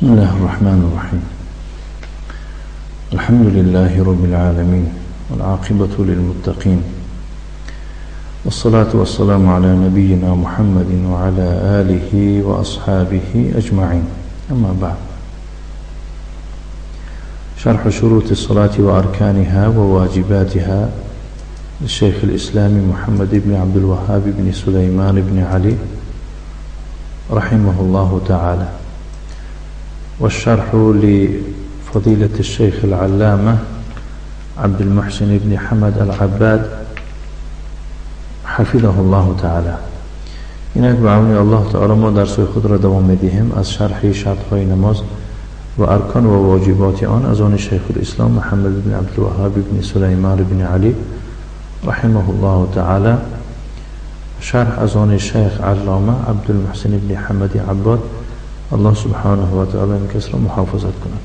بسم الله الرحمن الرحيم. الحمد لله رب العالمين والعاقبة للمتقين، والصلاة والسلام على نبينا محمد وعلى آله وأصحابه أجمعين. أما بعد، شرح شروط الصلاة وأركانها وواجباتها للشيخ الإسلام محمد بن عبد الوهاب بن سليمان بن علي رحمه الله تعالى، والشرح لفضيلة الشيخ العلامة عبد المحسن بن حمد العباد حفظه الله تعالى. اینک بعون الله تعالی ما درس خود را دوام میدیم از شرح شرط‌های نماز و ارکان و واجبات آن از آن شیخ الاسلام محمد بن عبد الوهاب بن سليمان بن علي رحمه الله تعالى، شرح از آن شیخ علامه عبد المحسن بن حمد عباد الله سبحانه و تعالی این کس را محافظت کند.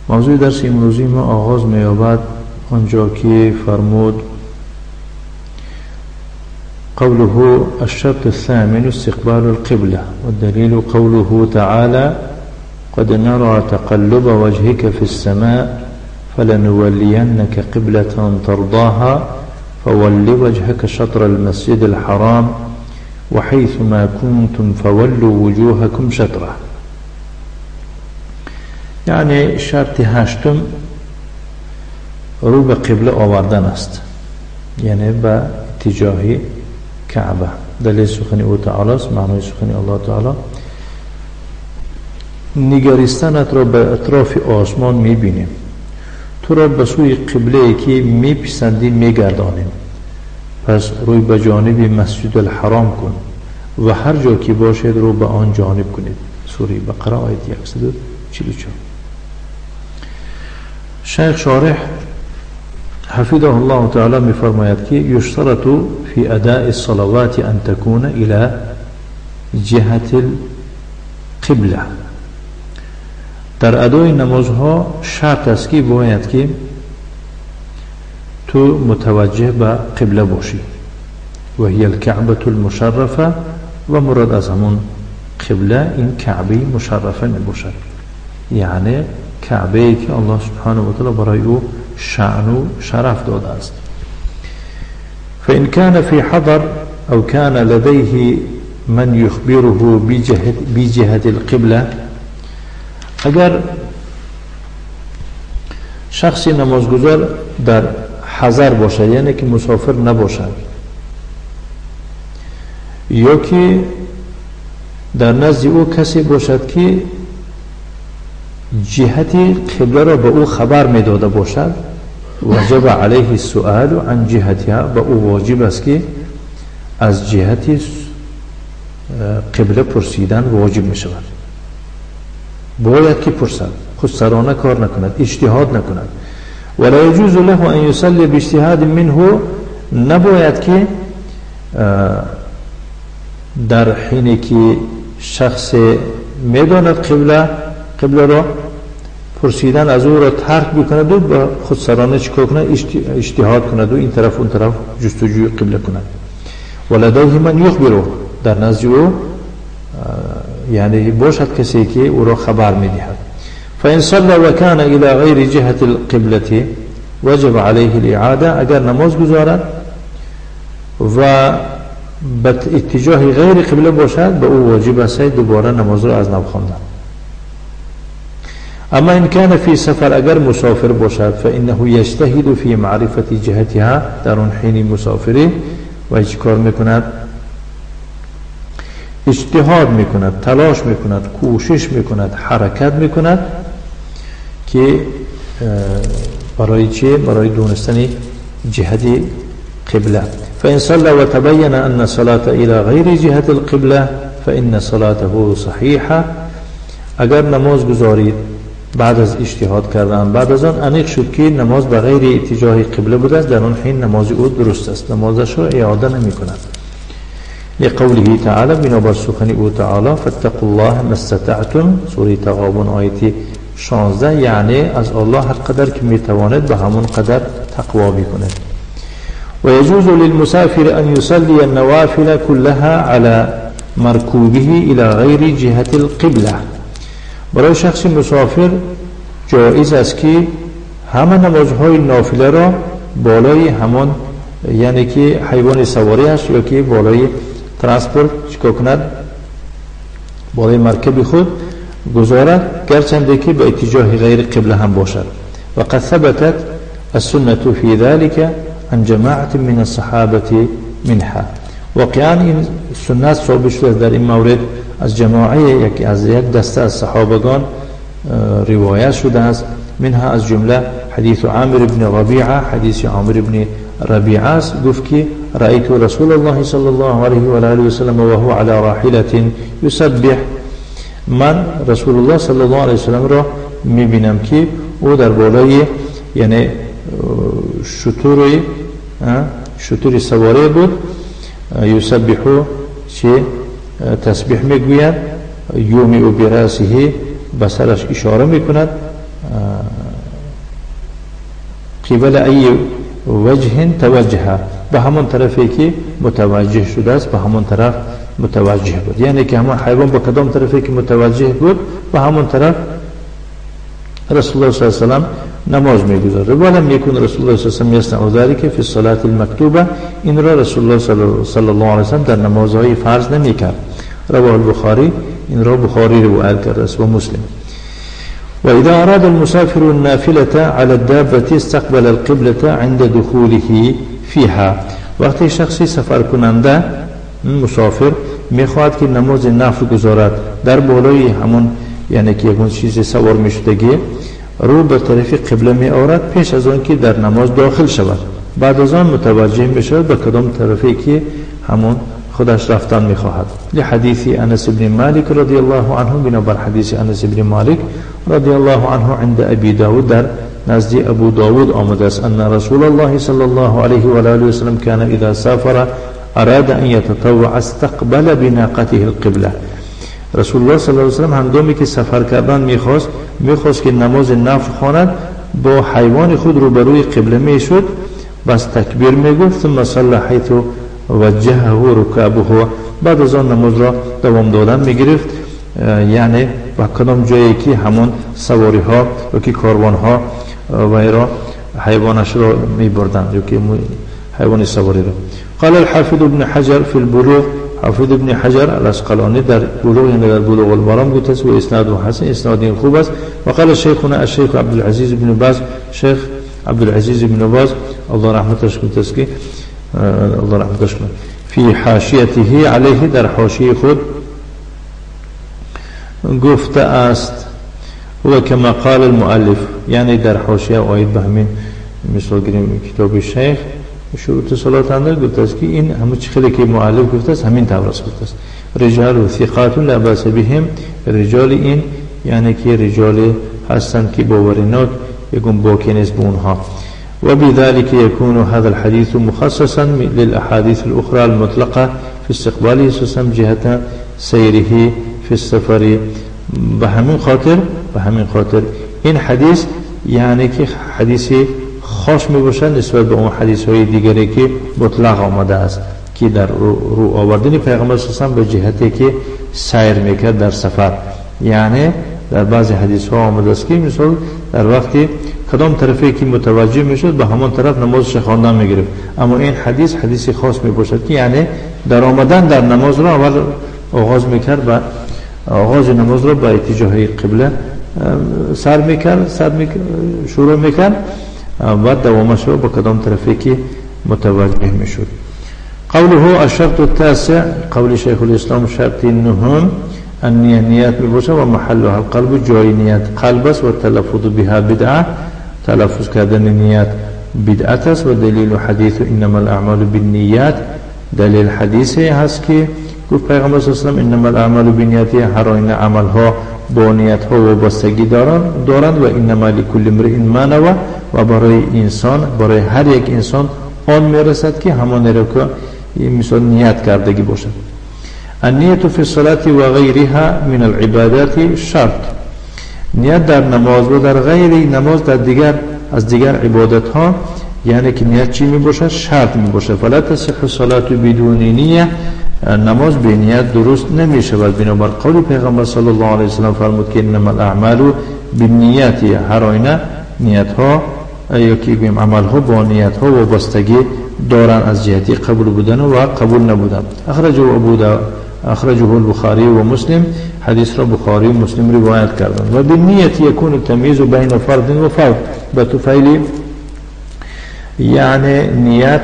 موضوع درس امروزی ما آغاز می‌یابد آنجا که فرمود قوله الشرط الثامن استقبال القبلة، والدليل قوله تعالى قد نرى تقلب وجهك في السماء فلنولينك قبلة ترضاها فول وجهك شطر المسجد الحرام وحيث ما كنتم فولوا وجوهكم شطره. یعنی شرط هشتم رو به قبله آوردن است، یعنی به اتجاه کعبه. دلیل سخن او تعالی است، معنای سخن الله تعالی نگریستنت را به اطراف آسمان میبینیم، تو را به سوی قبله که میپسندی میگردانیم، پس روی به جانب مسجد الحرام کن و هر جا که باشد رو به آن جانب کنید. سوره بقره آیه 144. شیخ شارح حفظه الله تعالی میفرماید که یشترط فی اداء الصلوات ان تكون الى جهت القبله. در ادای نمازها شرط است که باید که تو متوجه به قبله باشی و هی الکعبه المشرفه، و مراد از همون قبله این کعبه مشرفه نباشد، یعنی کعبه ای که الله سبحانه و تعالی برای او شأن و شرف داده است. فإن كان في حضر او كان لديه من يخبره بجهة القبله، اگر شخصی نمازگزار در حضر باشد، یعنی که مسافر نباشد، یا که در نزد او کسی باشد که جهت قبله را به او خبر میداده باشد، وجب علیه السؤال عن جهتها، به او واجب است که از جهت قبله پرسیدن واجب می شود. باید که پرسد، خودسرانه کار نکند، اجتهاد نکند. ولا يجوز له ان يصلي باجتهاد منه، نباید که در حینی که شخص میداند قبله را پرسیدن از او را ترک بکند و با خودسرانه چیکار کند؟ اجتهاد کند و این طرف اون طرف جستجوی قبله کند. ولدیه من یخبره، در نزد او یعنی باشد کسی که او را خبر میدهد. فإن صلى وكان إلى غير جهة القبلة وجب عليه الإعادة، اگر نماز گذارد و به اتجاه غیر قبله باشد به او واجب است دوباره نماز را از نو خواندن. اما ان كان في سفر، اگر مسافر باشد فإنه يجتهد في معرفة جهتها، در اون حین مسافری و چه کار میکند؟ اجتهاد میکند، تلاش میکند، کوشش میکند، حرکت میکند که برای چه؟ برای دونستن جهت قبله. فإن صلى وتبين أن صلاة إلى غير جهة القبلة فإن صلاته صحيحة، اگر نماز گذارید بعد از اجتهاد کردن، بعد از آن انیق شد که نماز به غیر اتجاه قبله بوده است، در آن حین نماز او درست است، نمازش را اعاده نمی کند. لقوله تعالی، بنابر سخن او تعالی فاتقوا الله ما استطعتم، سوره تغابن آیه 16، یعنی از الله هر قدر که میتواند به همون قدر تقوا بکند. ويجوز للمسافر أن يصلي النوافل كلها على مركوبه إلى غير جهة القبلة، برای شخص مسافر جایز است که همه نمازهای نافله را بالای همان، یعنی که حیوان سواری است یا که بالای ترانسپورت چیکار کند، بالای مرکب خود گذارد، گرچنده که به اتجاه غیر قبله هم باشد. و قد ثبتت السنة في ذلك عن جماعة من الصحابة منها. واقعا این سنت ثابت شده در این مورد از جماعه از یک دسته از صحابگان روایت شده است. منها از جمله حدیث عامر بن ربیعه، حدیث عامر بن ربیعه است، گفت که رأیت رسول الله صلی الله علیه و آله و سلم و هو على راحلة یسبح، من رسول الله صلی الله علیه و سلم را میبینم که او در بالای یعنی شتوری سواره بود، یسبحو چه تسبیح میگوید، یومی و براسه بسرش اشاره میکند، قبل ای وجه توجه، به همون طرفی که متوجه شده است به همون طرف متوجه بود، یعنی که همون حیوان به کدام طرفی که متوجه بود به همون طرف رسول الله صلی الله علیه و سلم نماز میگذارد. ولم یکن رسول الله صلی الله علیه و سلم یصنع ذلك فی الصلاة المکتوبه، این را رسول الله صلی الله علیه و سلم در نمازهای فرض نمیکرد. رواه البخاری، این را بخاری روایت کرده است و مسلم. و اذا اراد المسافر النافله على الدابه استقبل القبلة عند دخوله فيها، وقتی شخصی سفر کننده مسافر میخواهد که نماز نفل گذارد در بالای همون، یعنی که یکون چیز سوار میشدگی، رو به طرف قبله می آورد پیش از آن که در نماز داخل شود. بعد از آن متوجه می شود به کدام طرفی که همون خودش رفتن می خواهد. لحدیث انس بن مالک رضی الله عنه، بنابر حدیث انس بن مالک رضی الله عنه عند ابی داود، در نزد ابو داود آمده است، ان رسول الله صلی الله علیه و آله و سلم كان اذا سافر اراد ان يتطوع استقبل بناقته القبله. رسول الله صلی الله علیه و سلم هنگامی که سفر کردن میخواست که نماز نفل خواند، با حیوان خود روبروی قبله میشد، بس تکبیر میگفت، ثم صلی حیث وجهه رکابه، بعد از آن نماز را دوام دادن میگرفت، یعنی با کدام جایی که همون سواری ها و که کاروان ها و ایرا حیوانش را میبردن یا که حیوان سواری را. قال الحافظ ابن حجر في البلوغ، حافظ ابن حجر الاسقلانی در بلوغ، یعنی در بلوغ المرام گفته است و اسناد حسن، اسناد خوب است. و قال شیخنا الشیخ عبدالعزیز بن باز، شیخ عبدالعزیز بن باز الله رحمتش کنه، الله رحمتش کنه، فی حاشیته علیه، در حاشیه خود گفته است و کما قال المؤلف، یعنی در حاشیه آیت به همین مثال گیریم کتاب شیخ شروط صلات اندر گفته است که این همه خیلی که مؤلف گفته است همین طور است گفته است. رجال و ثقات لا باس بهم، رجال این یعنی که رجال هستند که باورناک یکون باکی نیست به اونها. و بذلك يكون هذا الحديث مخصصا للاحاديث الاخرى المطلقه في استقباله سسم جهه سيره في السفر. به همین خاطر این حدیث یعنی که حدیث خاص می باشد نسبت به اون حدیث های دیگری که مطلق آمده است که در رو آوردن پیغمبر صلی الله علیه و به جهتی که سیر میکرد در سفر. یعنی در بعضی حدیث ها آمده است که مثلا در وقتی کدام طرفی که متوجه میشد به همان طرف نمازش خواندن میگرفت، اما این حدیث خاص می باشد که یعنی در آمدن در نماز را اول آغاز میکرد و آغاز نماز را به اتجاه قبله شروع میکرد و دوامش را به کدام طرفی که متوجه میشد. قوله الشرط التاسع، قول شیخ الاسلام شرط نهم، النیت میباشد و محلها القلب، جای نیت قلب است، و تلفظ بها بدعه، تلفظ کردن نیت بدعت است. و دلیل حدیث انما الاعمال بالنیات، دلیل حدیثی هست که گفت پیغمبر صلی الله علیه و انما الاعمال بالنیات، هر این عمل ها با نیت ها وابستگی دارند و انما لکل امرئ ما نوى، و برای انسان، برای هر یک انسان آن میرسد که همان را که مثلا نیت کردگی باشد. النیت فی الصلاة و غیرها من العبادات شرط، نیت در نماز و در غیر نماز در دیگر عبادت ها، یعنی که نیت چی می باشد؟ شرط می باشد. فلا تصح الصلاة بدون نیه، نماز به نیت درست نمی شود. بنابر قول پیغمبر صلی الله علیه وسلم فرمود که انما الاعمال بالنیات، هر آینه نیت ها یا که بگیم عمل ها با نیت ها وابستگی دارن از جهتی قبول بودن و قبول نبودن. اخرجه البخاری و مسلم، حدیث را بخاری و مسلم روایت کردند. و بالنیت یکون التمییز بین فرد و فرد، به طفیل یعنی نیت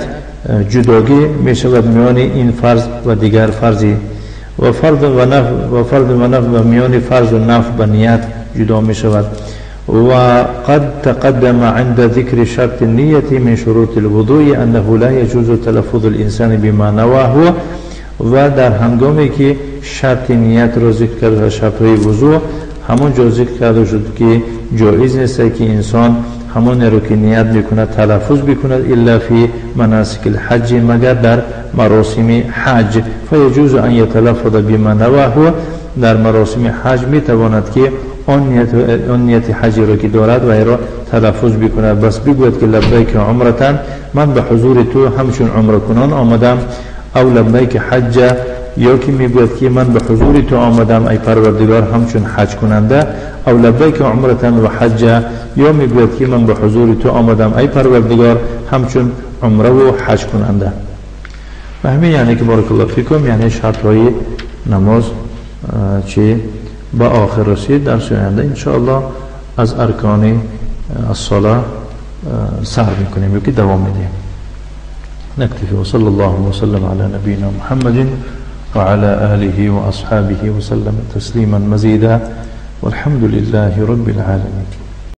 جداگی می شود میان این فرض و دیگر فرضی و فرض و نفل و میان فرض و نفل به نیت جدا می شود. و قد تقدم عند ذکر شرط النیت من شروط الوضوء انه لا يجوز تلفظ الانسان بما نواه، و در هنگامی که شرط نیت را ذکر کرد و شرط های وضوء همون جا ذکر کرده شد که جایز نیست که انسان همون رو که نیت میکند تلفظ بکند الا فی مناسک الحج، مگر در مراسم حج. فیجوز ان یتلفظ بما نواه، در مراسم حج میتواند که آن نیت حج را که دارد و را تلفظ بکند، بس بگوید که لبیک عمرتن، من به حضور تو همچون عمره کنان آمدم، او لبیک حج، یا که میگوید که من به حضور تو آمدم ای پروردگار همچون حج کننده، او لبیک عمرتن و حج، یا میگوید که من به حضور تو آمدم ای پروردگار همچون عمره و حج کننده. و همین یعنی که بارک الله فیکم، یعنی شرط های نماز چه با آخر رسید. در آینده ان شاء الله از ارکان الصلاه سر میکنیم که دوام میدیم. نكتفي وصلى الله وسلم على نبينا محمد وعلى آله وأصحابه وسلم تسليما مزيدا والحمد لله رب العالمين.